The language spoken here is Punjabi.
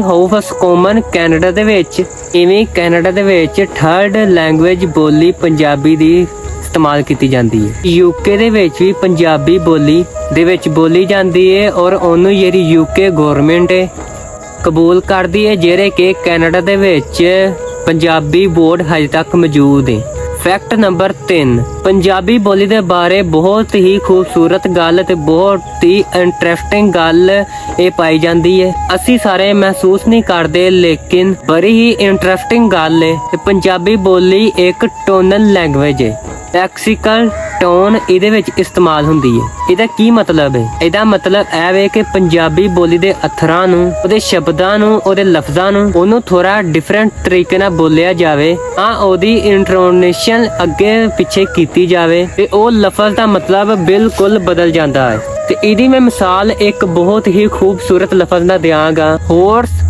ਹਾਊਸ ਕਾਮਨ ਕੈਨੇਡਾ ਦੇ ਵਿੱਚ। ਇਵੇਂ ਕੈਨੇਡਾ ਦੇ ਵਿੱਚ ਥਰਡ ਲੈਂਗੁਏਜ ਬੋਲੀ ਪੰਜਾਬੀ ਦੀ ਇਸਤੇਮਾਲ ਕੀਤੀ ਜਾਂਦੀ ਹੈ। ਯੂਕੇ ਦੇ ਵਿੱਚ ਵੀ ਪੰਜਾਬੀ ਬੋਲੀ ਦੇ ਵਿੱਚ ਬੋਲੀ ਜਾਂਦੀ ਹੈ ਔਰ ਉਹਨੂੰ ਜਿਹੜੀ ਯੂਕੇ ਗਵਰਨਮੈਂਟ ਹੈ ਕਬੂਲ ਕਰਦੀ ਹੈ, ਜਿਹੜੇ ਕਿ ਕੈਨੇਡਾ ਦੇ ਵਿੱਚ ਪੰਜਾਬੀ ਬੋਰਡ ਹਜੇ ਤੱਕ ਮੌਜੂਦ ਹੈ। ਫੈਕਟ ਨੰਬਰ 3, ਪੰਜਾਬੀ ਬੋਲੀ ਦੇ ਬਾਰੇ ਬਹੁਤ ਹੀ ਖੂਬਸੂਰਤ ਗੱਲ ਤੇ ਬਹੁਤ ਹੀ ਇੰਟਰਸਟਿੰਗ ਗੱਲ ਇਹ ਪਾਈ ਜਾਂਦੀ ਹੈ। ਅਸੀਂ ਸਾਰੇ ਮਹਿਸੂਸ ਨਹੀਂ ਕਰਦੇ, ਲੇਕਿਨ ਬੜੀ ਹੀ ਇੰਟਰਸਟਿੰਗ ਗੱਲ ਹੈ। ਤੇ ਪੰਜਾਬੀ ਬੋਲੀ ਇੱਕ ਟੋਨਲ ਲੈਂਗੁਏਜ ਹੈ। ਲੈਕਸੀਕਲ ਟੋਨ ਇਹਦੇ ਵਿੱਚ ਇਸਤੇਮਾਲ ਹੁੰਦੀ ਹੈ। ਇਹਦਾ ਕੀ ਮਤਲਬ ਹੈ? ਇਹਦਾ ਮਤਲਬ ਇਹ ਵੇ ਕਿ ਪੰਜਾਬੀ ਬੋਲੀ ਦੇ ਅੱਖਰਾਂ ਨੂੰ, ਉਹਦੇ ਸ਼ਬਦਾਂ ਨੂੰ, ਉਹਦੇ ਲਫ਼ਜ਼ਾਂ ਨੂੰ ਉਹਨੂੰ ਥੋੜਾ ਡਿਫਰੈਂਟ ਤਰੀਕੇ ਨਾਲ ਬੋਲਿਆ ਜਾਵੇ ਤਾਂ ਉਹਦੀ ਇੰਟੋਨੇਸ਼ਨ ਅੱਗੇ ਪਿੱਛੇ ਕੀਤੀ ਜਾਵੇ ਤੇ ਉਹ ਲਫ਼ਜ਼ ਦਾ ਮਤਲਬ ਬਿਲਕੁਲ ਬਦਲ ਜਾਂਦਾ ਹੈ। ਤੇ ਇਹਦੀ ਮੈਂ ਮਿਸਾਲ ਇੱਕ ਬਹੁਤ ਹੀ ਖੂਬਸੂਰਤ ਲਫ਼ਜ਼ ਨਾਲ ਦਿਆਂਗਾ। ਹੋਰਸ